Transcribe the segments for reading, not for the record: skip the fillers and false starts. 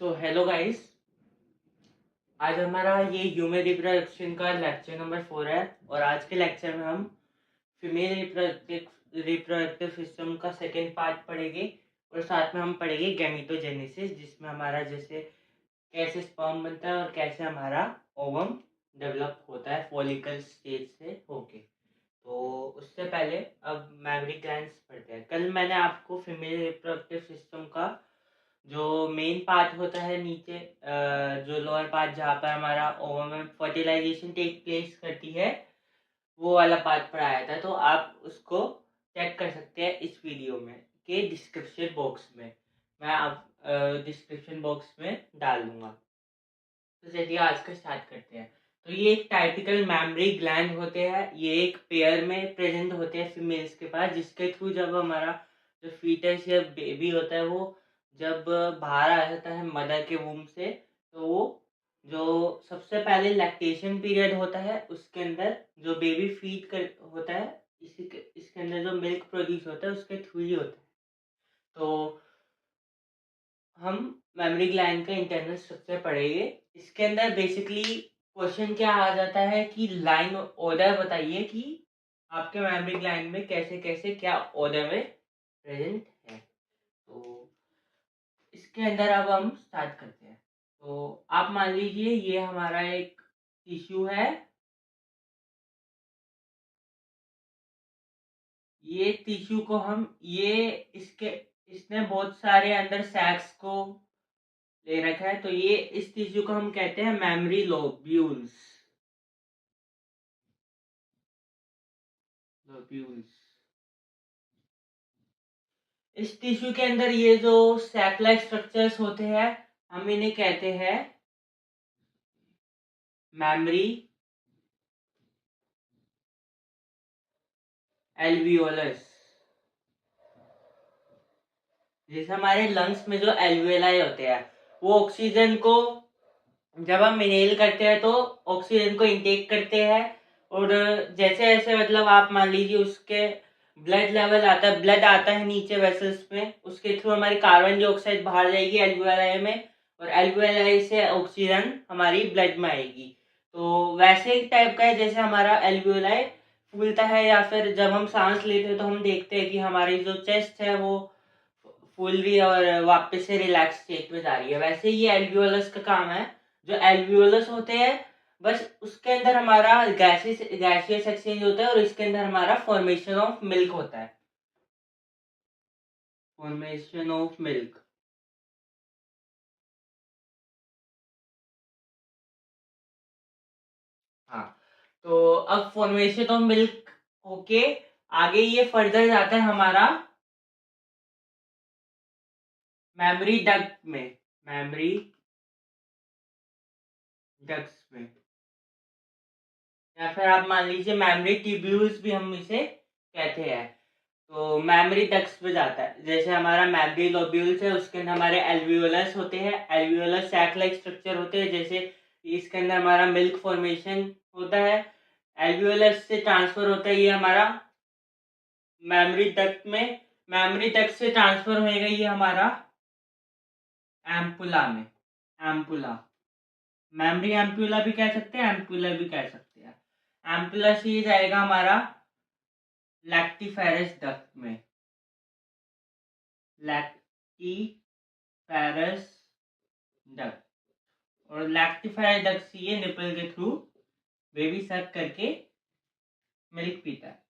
So hello guys. आज हमारा ये ह्यूमन रिप्रोडक्शन का लेक्चर नंबर 4 है और आज के लेक्चर में हम फीमेल रिप्रोडक्टिव सिस्टम का सेकेंड पार्ट पढ़ेंगे और साथ में हम पढ़ेंगे गैमेटोजेनेसिस, जिसमें हमारा जैसे कैसे स्पर्म बनता है और कैसे हमारा ओवम डेवलप होता है फॉलिकल स्टेज से होके। तो उससे पहले अब मैमरी ग्लैंड्स पढ़ते हैं। कल मैंने आपको फीमेल रिप्रोडक्टिव सिस्टम का जो मेन पार्ट होता है नीचे, जो लोअर पार्ट जहाँ पर हमारा ओवम में फर्टिलाइजेशन टेक प्लेस करती है, वो वाला पार्ट पढ़ाया था। तो आप उसको चेक कर सकते हैं इस वीडियो में के डिस्क्रिप्शन बॉक्स में। मैं आप डिस्क्रिप्शन बॉक्स में डाल दूंगा। तो चलिए आज का स्टार्ट करते हैं। तो ये एक टाइपिकल मैमरी ग्लैंड होते हैं। ये एक पेयर में प्रेजेंट होते हैं फीमेल्स के पास, जिसके थ्रू जब हमारा जो फीटस या बेबी होता है वो जब बाहर आ जाता है मदर के वूम से, तो वो जो सबसे पहले लैक्टेशन पीरियड होता है उसके अंदर जो बेबी फीड कर होता है, इसके अंदर जो मिल्क प्रोड्यूस होता है उसके थ्रू ही होता है। तो हम मेमोरी ग्लैंड का इंटरनल स्ट्रक्चर पढ़ेंगे। इसके अंदर बेसिकली क्वेश्चन क्या आ जाता है कि लाइन ऑर्डर बताइए कि आपके मेमोरी ग्लैंड में कैसे कैसे क्या ऑर्डर में प्रेजेंट है। तो इसके अंदर अब हम स्टार्ट करते हैं। तो आप मान लीजिए ये हमारा एक टिश्यू है। ये टिश्यू को हम इसने बहुत सारे अंदर सैक्स को ले रखा है, तो ये इस टिश्यू को हम कहते हैं मेमोरी लोब्यूल्स। लोब्यूल्स इस टिश्यू के अंदर ये जो सैक लाइक स्ट्रक्चर्स होते हैं, हम इन्हें कहते हैं मेमोरी एल्वियोलस। जैसे हमारे लंग्स में जो एल्वियोलाई होते हैं, वो ऑक्सीजन को जब हम इनहेल करते हैं तो ऑक्सीजन को इनटेक करते हैं, और जैसे जैसे मतलब आप मान लीजिए उसके ब्लड लेवल आता है, ब्लड आता है नीचे वेसल्स में, उसके थ्रू हमारी कार्बन डाइऑक्साइड बाहर जाएगी एल्वियोलाई में, और एल्वियोलाई से ऑक्सीजन हमारी ब्लड में आएगी। तो वैसे ही टाइप का है जैसे हमारा एल्वियोलाई फूलता है, या फिर जब हम सांस लेते हैं तो हम देखते हैं कि हमारी जो चेस्ट है वो फूल रही है और वापस से रिलैक्स स्टेट में जा रही है। वैसे ये एल्वियोलस का काम है। जो एल्वियोलस होते हैं, बस उसके अंदर हमारा गैसियस एक्सचेंज होता है और इसके अंदर हमारा फॉर्मेशन ऑफ मिल्क होता है। Formation of milk. हाँ, तो अब फॉर्मेशन ऑफ मिल्क होके आगे ये फर्दर जाता है हमारा मेमोरी डक्ट में। मेमोरी डक्ट्स में, या फिर आप मान लीजिए मेमोरी ट्यूब्यूल्स भी हम इसे कहते हैं। तो मेमोरी डक्ट्स पे जाता है। जैसे हमारा मेमोरी लोब्यूल्स है, उसके अंदर हमारे एल्वियोलस होते हैं। एल्वियोलस सैक लाइक स्ट्रक्चर होते हैं, जैसे इसके अंदर हमारा मिल्क फॉर्मेशन होता है। एल्वियोलस से ट्रांसफर होता है ये हमारा मेमोरी डक्ट में। मेमोरी डक्ट से ट्रांसफर होएगा ये हमारा एम्पुला में। एम्पुला, मेमोरी एम्पुला भी कह सकते हैं, एम्पुला भी कह सकते हैं। एम्पुला से ये जाएगा हमारा लैक्टिफेरस डक्ट में। लैक्टिफेरस डक्ट, और लैक्टिफायर डक्ट से ये निपल के थ्रू बेबी सक करके मिल्क पीता है।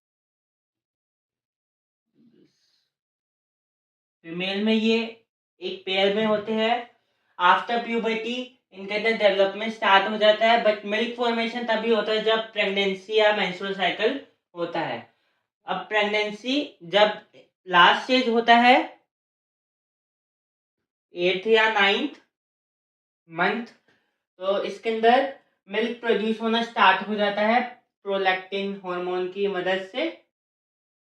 फीमेल में ये एक पेयर में होते हैं। आफ्टर प्यूबर्टी इनके अंदर डेवलपमेंट स्टार्ट हो जाता है, बट मिल्क फॉर्मेशन तभी होता है जब प्रेगनेंसी या मेंस्ट्रुअल साइकिल होता है। अब प्रेगनेंसी जब लास्ट स्टेज होता है, 8th या 9th मंथ, तो इसके अंदर मिल्क प्रोड्यूस होना स्टार्ट हो जाता है प्रोलैक्टिन हार्मोन की मदद से,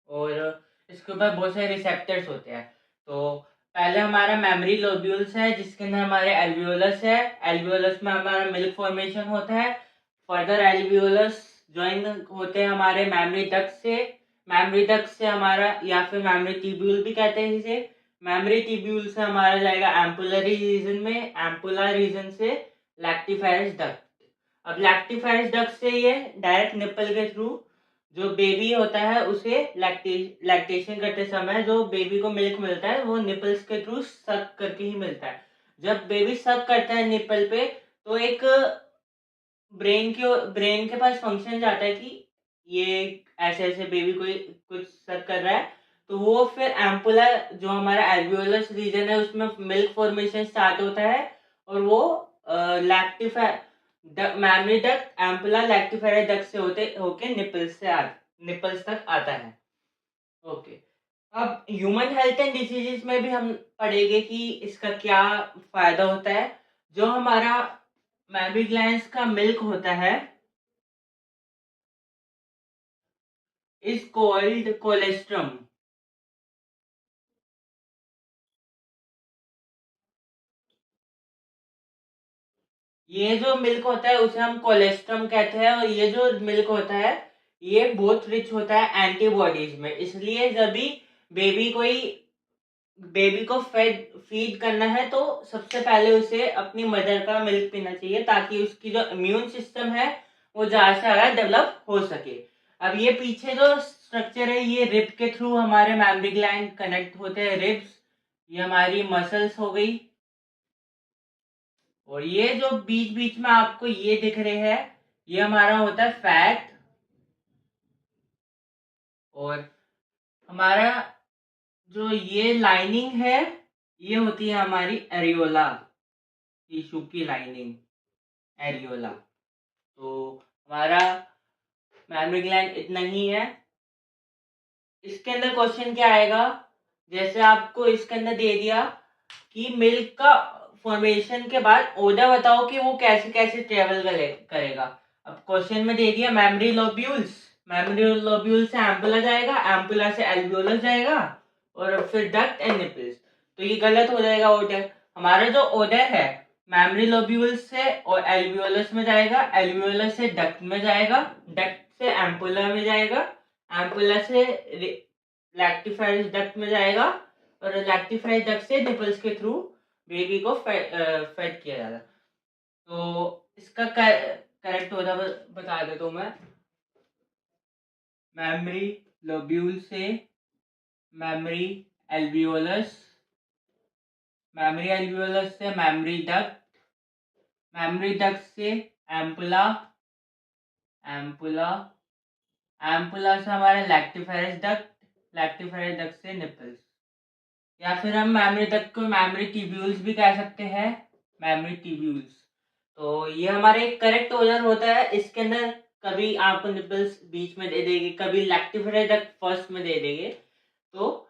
और इसके ऊपर बहुत सारे रिसेप्टर्स होते हैं। तो पहले हमारा मेमोरी लोब्यूल्स है, जिसके अंदर हमारे एल्वियोलस है। एल्वियोलस में हमारा मिल्क फॉर्मेशन होता है। फर्दर एल्वियोलस ज्वाइन होते हैं हमारे मेमोरी डक्ट से। मेमोरी डक्ट से हमारा, या फिर मेमोरी ट्यूब्यूल भी कहते हैं इसे, मेमोरी ट्यूब्यूल से हमारा जाएगा एम्पुलरी रीजन में, एम्पुलर रीजन से लैक्टिफेरस डक्ट। अब लैक्टिफेरस डक्ट से ये डायरेक्ट निपल के थ्रू जो बेबी होता है उसे लैक्टेशन करते समय जो बेबी को मिल्क मिलता है वो निपल्स के थ्रू सक करके ही मिलता है। जब बेबी सक करता है निपल पे तो एक ब्रेन के पास फंक्शन जाता है कि ये ऐसे ऐसे बेबी कोई कुछ सक कर रहा है, तो वो फिर एम्पुला जो हमारा एल्वियोलस रीजन है उसमें मिल्क फॉर्मेशन स्टार्ट होता है और वो लैक्टिफाई मैमरी डक्ट एम्पुला लैक्टिफाइड डक्ट से होते होके निपल्स तक आता है। ओके, अब ह्यूमन हेल्थ एंड डिसीजेस में भी हम पढ़ेंगे कि इसका क्या फायदा होता है। जो हमारा मैमरी ग्लैंड्स का मिल्क होता है इज कॉल्ड कोलेस्ट्रम। ये जो मिल्क होता है उसे हम कोलेस्ट्रम कहते हैं और ये जो मिल्क होता है ये बहुत रिच होता है एंटीबॉडीज में, इसलिए जब भी बेबी कोई बेबी को फीड करना है तो सबसे पहले उसे अपनी मदर का मिल्क पीना चाहिए ताकि उसकी जो इम्यून सिस्टम है वो ज़्यादा से ज़्यादा डेवलप हो सके। अब ये पीछे जो स्ट्रक्चर है ये रिब के थ्रू हमारे मैमरी ग्लैंड कनेक्ट होते हैं, रिब्स ये हमारी मसल्स हो गई, और ये जो बीच बीच में आपको ये दिख रहे हैं ये हमारा होता है फैट, और हमारा जो ये लाइनिंग है ये होती है हमारी एरियोला, टिश्यू की लाइनिंग एरियोला। तो हमारा मैमरी ग्लैंड इतना ही है। इसके अंदर क्वेश्चन क्या आएगा, जैसे आपको इसके अंदर दे दिया कि मिल्क का फॉर्मेशन के बाद ओडा बताओ कि वो कैसे कैसे ट्रेवल करेगा। अब क्वेश्चन में दे दिया मेमोरी लोब्यूल से एम्पुला जाएगा, एम्पुला से एल्वियोलस जाएगा और फिर डक्ट एंड निपल्स, तो ये गलत हो जाएगा ओडर। हमारा जो ओडर है मेमोरी लोब्यूल से और एल्वियोलस में जाएगा, एल्वियोलस से डक्ट में जाएगा, डक्ट से एम्पुला में जाएगा, एम्पुला से लैक्टिफाइड डक्ट में जाएगा और लैक्टिफाइड डक्ट से निपल्स के थ्रू बेबी को फेड किया जाता है। तो इसका करेक्ट होता बता देता हूँ मैं। मेमोरी लोब्यूल से मेमोरी एल्वियोलस, मेमोरी एल्वियोलस से मेमोरी डक्ट, मेमोरी डक्ट से एम्पुला, एम्पुला एम्पुला से हमारे लैक्टिफाइड डक्ट, लैक्टिफाइड डक्ट से निपल्स, या फिर हम मेमोरी डक्ट को मेमोरी ट्यूब्यूल्स भी कह सकते हैं, मेमोरी ट्यूब्यूल्स। तो ये हमारे करेक्ट ऑर्डर होता है। इसके अंदर कभी आपको निपल्स बीच में दे देंगे, कभी लैक्टिफाइड डक्ट फर्स्ट में दे देंगे, तो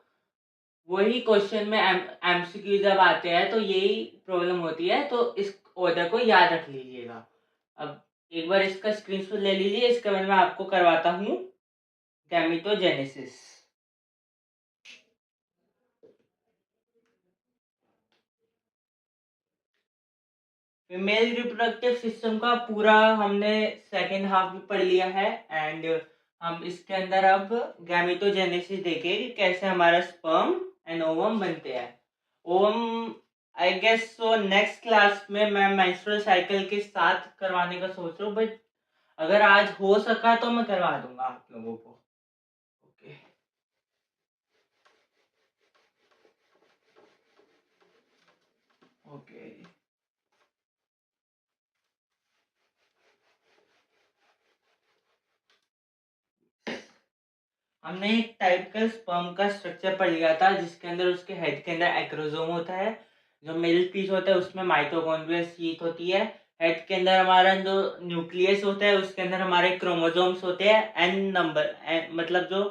वही क्वेश्चन में एमसीक्यू जब आते हैं तो यही प्रॉब्लम होती है, तो इस ऑर्डर को याद रख लीजिएगा। अब एक बार इसका स्क्रीनशॉट ले लीजिए, इसके बाद मैं आपको करवाता हूँ गैमेटोजेनेसिस। फीमेल रिप्रोडक्टिव सिस्टम का पूरा हमने सेकेंड हाफ में पढ़ लिया है एंड हम इसके अंदर अब गैमेटोजेनेसिस देखें कि कैसे हमारा स्पर्म एंड ओवम बनते हैं। Ovum I guess so next class में मैं मेंस्ट्रुअल साइकिल के साथ करवाने का सोच रहा हूँ, बट अगर आज हो सका तो मैं करवा दूंगा आप लोगों को। ओके, ओके, हमने एक टाइप का स्पर्म का स्ट्रक्चर पढ़ लिया था जिसके अंदर उसके हेड के अंदर एक्रोसोम होता है, जो मिडिल पीस होता है उसमें माइटोकॉन्ड्रियल शीट होती है, हेड के अंदर हमारा जो न्यूक्लियस होता है उसके अंदर हमारे क्रोमोसोम्स होते हैं एन नंबर, मतलब जो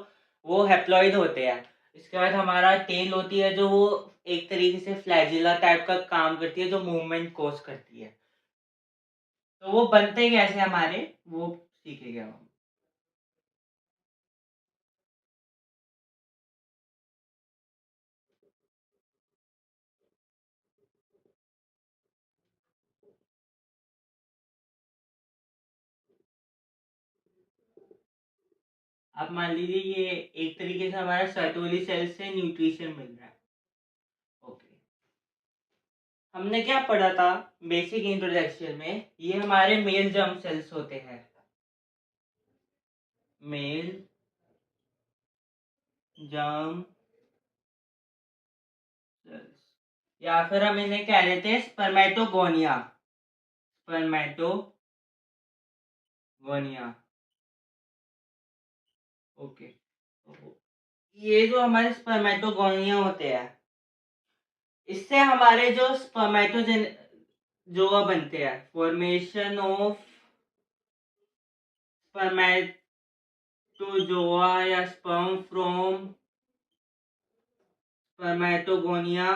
वो हैप्लॉइड होते हैं। इसके बाद हमारा टेल होती है जो वो एक तरीके से फ्लैजिला टाइप का काम करती है जो मूवमेंट कोज करती है। तो वो बनते कैसे हमारे वो सीखेंगे हम। आप मान लीजिए ये एक तरीके से हमारा सर्टोली सेल से न्यूट्रिशन मिल रहा है। हमने क्या पढ़ा था बेसिक इंट्रोडक्शन में, ये हमारे मेल जर्म सेल्स होते हैं, मेल जर्म सेल्स, या फिर हम इन्हें कह देते हैं स्पर्मेटोगोनिया, स्पर्मेटोगोनिया। ओके, तो ये जो हमारे स्पर्मेटोगोनिया होते हैं, इससे हमारे जो स्पर्मेटोजेन जोआ बनते हैं, फॉर्मेशन ऑफ स्पर्मेटोजोआ या sperm from spermatogonia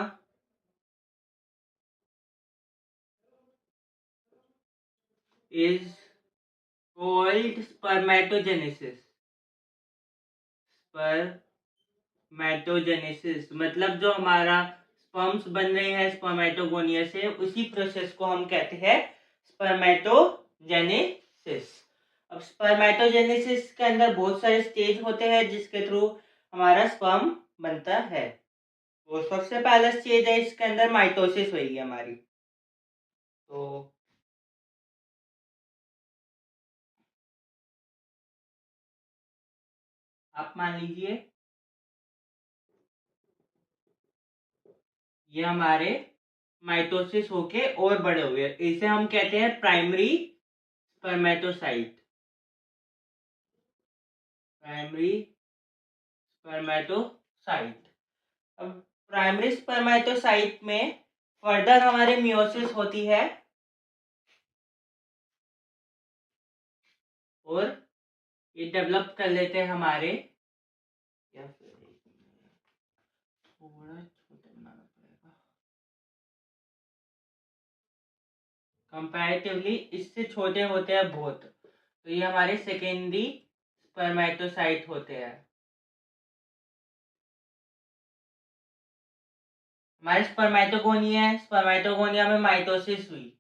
is called spermatogenesis। Spermatogenesis मतलब जो हमारा स्पर्म्स बन रहे हैं स्पर्मेटोगोनिया से, उसी प्रोसेस को हम कहते हैं स्पर्मेटोजेनेसिस। अब स्पर्मेटोजेनेसिस के अंदर बहुत सारे स्टेज होते हैं जिसके थ्रू हमारा स्पर्म बनता है। वो सबसे पहला स्टेज है इसके अंदर माइटोसिस होगी हमारी। तो आप मान लीजिए ये हमारे माइटोसिस होके और बड़े हुए, इसे हम कहते हैं प्राइमरी स्पर्मेटोसाइट, प्राइमरी स्पर्मेटोसाइट। अब प्राइमरी स्पर्मेटोसाइट में फर्दर हमारे मियोसिस होती है और ये डेवलप कर लेते हैं हमारे, या फिर थोड़ा छोटा बनाना पड़ेगा, कंपैरेटिवली इससे छोटे होते हैं बहुत। तो ये हमारे सेकेंडरी स्पर्मेटोसाइट होते हैं। हमारे स्पर्मेटोगोनिया है, स्पर्मेटोगोनिया में माइटोसिस हुई,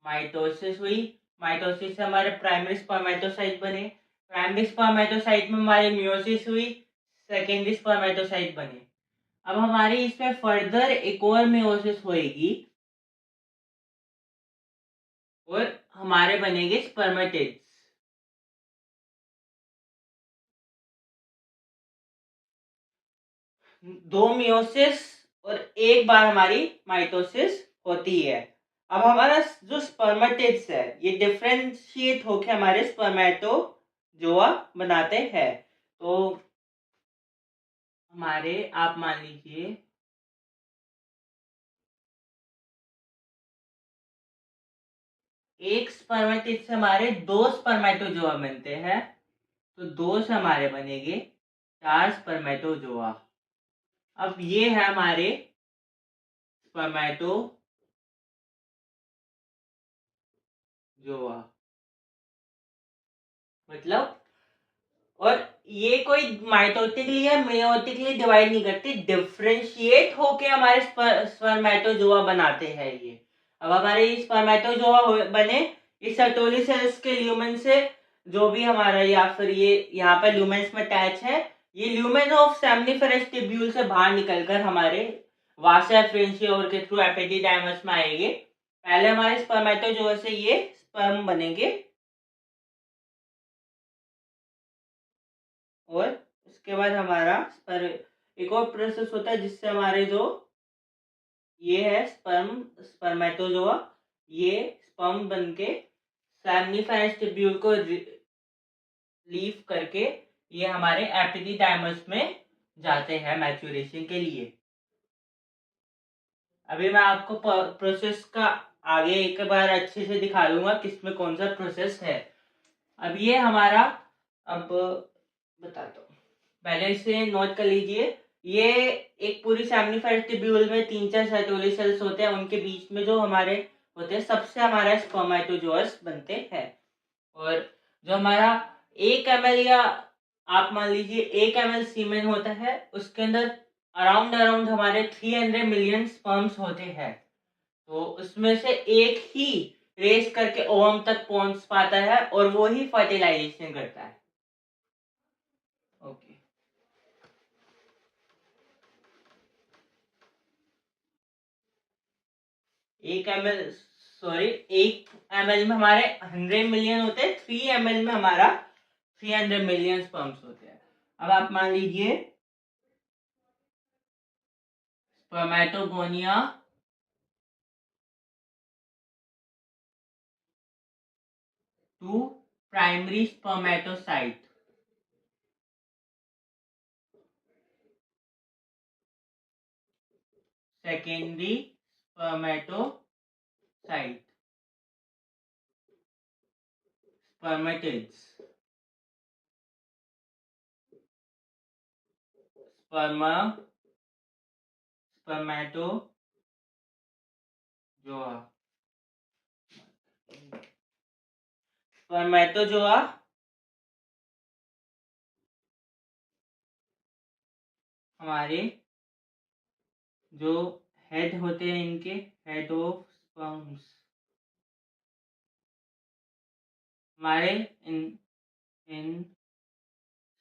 माइटोसिस से हमारे प्राइमरी स्पर्मेटोसाइट बने, प्राइमरी स्पर्मेटोसाइट में हमारी मियोसिस हुई, सेकेंडरी स्पर्मेटोसाइट बने। अब हमारी इसमें फर्दर एक और मियोसिस होएगी और हमारे बनेंगे स्पर्मेटिड्स। दो मियोसिस और एक बार हमारी माइटोसिस होती है। अब हमारा जो स्पर्मेटिड्स है ये डिफरेंशिएट होकर हमारे स्पर्मेटोजोआ बनाते हैं। तो हमारे आप मान लीजिए एक स्पर्मेटिड से हमारे दो स्पर्मेटोजोआ बनते हैं, तो दो से हमारे बनेंगे 4 स्पर्मेटोजोआ। अब ये है हमारे स्पर्मेटोजोआ, मतलब, और ये कोई माइटोटिकली या मेयोटिकली डिवाइड नहीं करते, डिफरेंशिएट होके हमारे स्पर्मेटोजोआ बनाते हैं ये। अब हमारे स्पर्मेटोजोआ बने इस सर्टोली सेल्स के ल्यूमेन से, जो भी हमारा, या फिर ये यहाँ पर ल्यूमेन्स में अटैच है, ये ल्यूमेन ऑफ सेमनिफेरस ट्यूब्यूल से बाहर निकलकर हमारे वासा एफरेंशिया और के थ्रू एपिडिडाइमस में आएंगे। पहले हमारे स्पर्मेटोजोआ से ये स्पर्म बनेंगे और उसके बाद हमारा एक और प्रोसेस होता है जिससे हमारे जो ये है स्पर्मेटोजोआ, ये स्पर्म बनके सेमनिफेरस ट्यूब्यूल को लीव करके ये हमारे एपिडिडाइमस में जाते हैं मैच्योरेशन के लिए। अभी मैं आपको प्रोसेस का आगे एक बार अच्छे से दिखा दूंगा किसमें कौन सा प्रोसेस है। अब ये हमारा, अब बताता हूँ, पहले इसे नोट कर लीजिए। ये एक पूरी सेमनिफेरस ट्यूब्यूल में 3-4 सर्टोली सेल्स होते हैं, उनके बीच में जो हमारे होते हैं सबसे हमारा स्पर्मेटोजोअस बनते हैं। और जो हमारा 1 ml या आप मान लीजिए 1 ml सीमेन होता है, उसके अंदर अराउंड हमारे 300 मिलियन स्पर्म्स होते हैं। तो उसमें से एक ही रेस करके ओवम तक पहुंच पाता है और वो ही फर्टिलाइजेशन करता है। ओके। 1 ml में हमारे 100 मिलियन होते हैं, 3 ml में हमारा 300 मिलियन स्पर्म्स होते हैं। अब आप मान लीजिए spermatogonia to primary spermatocyte, secondary spermatocyte, spermatids, spermatozoa, spermatozoa हमारे जो हेड होते हैं, इनके हेड ऑफ स्पर्म्स हमारे इन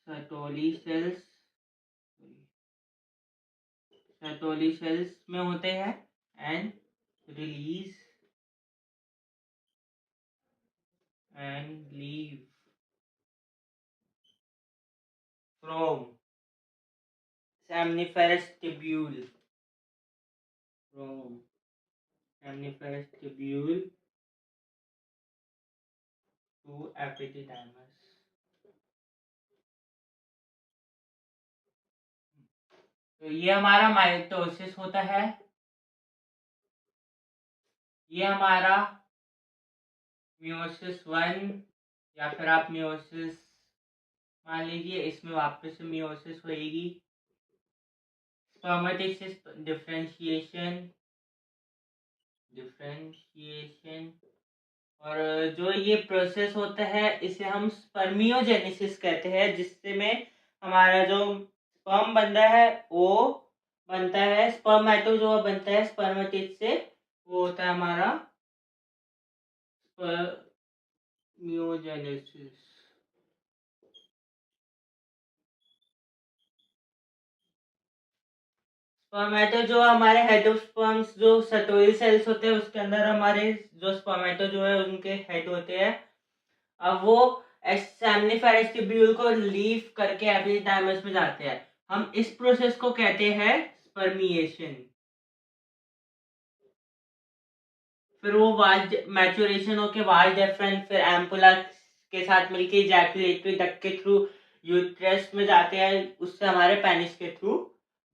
सर्टोली सेल्स में होते हैं and release and leave from seminiferous tubule to epididymis। तो ये हमारा माइटोसिस होता है, ये हमारा मियोसिस 1 या फिर आप मियोसिस मान लीजिए, इसमें वापस से मियोसिस होएगी। स्पर्मेटिसिस डिफरेंशिएशन, और जो ये प्रोसेस होता है इसे हम स्पर्मियोजेनेसिस कहते हैं, जिससे में हमारा जो स्पर्म बनता है वो बनता है, स्पर्मेटोजोआ बनता है स्पर्मेटिड से, वो होता है हमारा स्पर्मियोजेनेसिस। स्पर्मेटोजोआ हमारे हेड ऑफ स्पर्म्स जो सर्टोरी सेल्स होते हैं उसके अंदर हमारे जो स्पर्मेटोजोआ है उनके हेड होते हैं। अब वो सेमिनिफेरस ट्यूब्यूल को लीव करके एपिडिडाइमस में जाते हैं। हम इस प्रोसेस को कहते हैं स्पर्मिएशन। फिर वो वाल्व मैच्योरेशन होके वाल्व डिफरेंट फिर एम्पुला के साथ मिलके इजैकुलेटरी डक्ट के थ्रू यूट्रस में जाते हैं, उससे हमारे पेनिस के थ्रू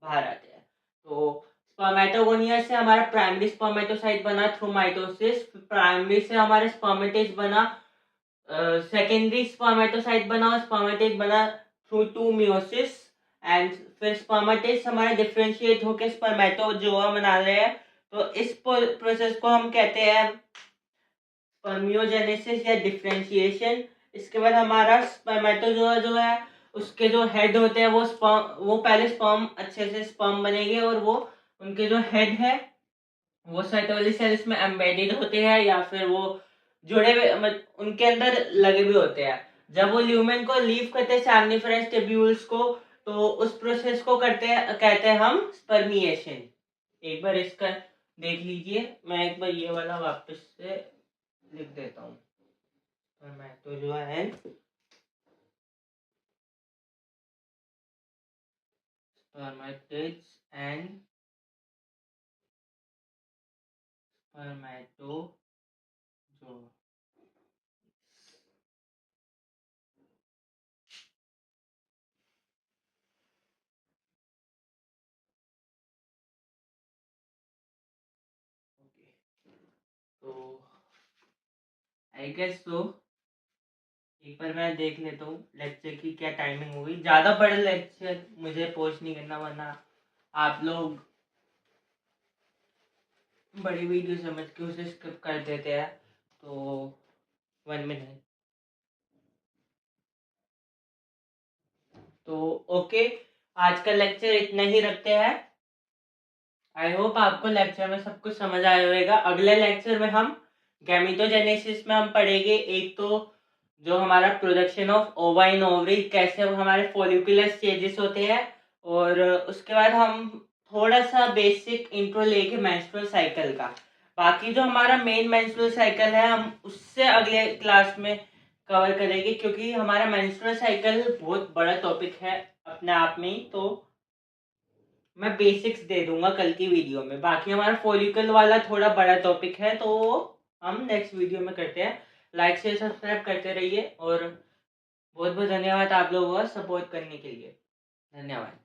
बाहर आते हैं। तो स्पर्मेटोगोनिया से हमारा प्राइमरी स्पर्मेटोसाइट बना थ्रू माइटोसिस, प्राइमरी से हमारे स्पर्मेटिड बना, सेकेंडरी स्पर्मेटोसाइट बना और स्पर्मेटिड बना थ्रू 2 मियोसिस, एंड फिर स्पर्मेटिड हमारे डिफरेंशिएट होकर स्पर्मेटोजोआ बना रहे हैं। तो इस प्रोसेस को हम कहते हैं स्पर्मियोजेनेसिस या डिफरेंशिएशन। इसके बाद हमारा स्पर्मेटोजोआ जो है उसके जो हेड होते हैं वो पहले स्पर्म अच्छे से स्पर्म बनेंगे और वो उनके जो हेड है वो सर्टोली सेल्स में एम्बेडेड होते हैं या फिर वो जुड़े हुए उनके अंदर लगे हुए होते हैं। जब वो ल्यूमेन को लीव करते हैं सेमिनिफेरस ट्यूब्यूल्स को, तो उस प्रोसेस को कहते हैं हम स्पर्मिएशन। एक बार इसका देख लीजिए, मैं एक बार ये वाला वापस से लिख देता हूँ। तो जो है spermatids and spermatozoa। तो आई गेस तो एक बार मैं देख लेता हूँ लेक्चर की क्या टाइमिंग होगी। ज़्यादा बड़े लेक्चर मुझे पोस्ट नहीं करना, वरना आप लोग बड़ी वीडियो समझ के उसे स्किप कर देते हैं। तो 1 मिनट। तो ओके, आज का लेक्चर इतना ही रखते हैं। आई होप आपको लेक्चर में सब कुछ समझ आया होगा। अगले लेक्चर में हम गैमेटोजेनेसिस में हम पढ़ेंगे, एक तो जो हमारा प्रोडक्शन ऑफ ओवा इन ओवरी, कैसे हमारे फॉलिकुलर स्टेजेस होते हैं, और उसके बाद हम थोड़ा सा बेसिक इंट्रो लेके मेंस्ट्रुअल साइकिल का। बाकी जो हमारा मेन मेंस्ट्रुअल साइकिल है हम उससे अगले क्लास में कवर करेंगे, क्योंकि हमारा मेंस्ट्रुअल साइकिल बहुत बड़ा टॉपिक है अपने आप में ही। तो मैं बेसिक्स दे दूंगा कल की वीडियो में। बाकी हमारा फॉलिकल वाला थोड़ा बड़ा टॉपिक है, तो हम नेक्स्ट वीडियो में करते हैं। लाइक शेयर सब्सक्राइब करते रहिए और बहुत बहुत धन्यवाद आप लोगों का सपोर्ट करने के लिए। धन्यवाद।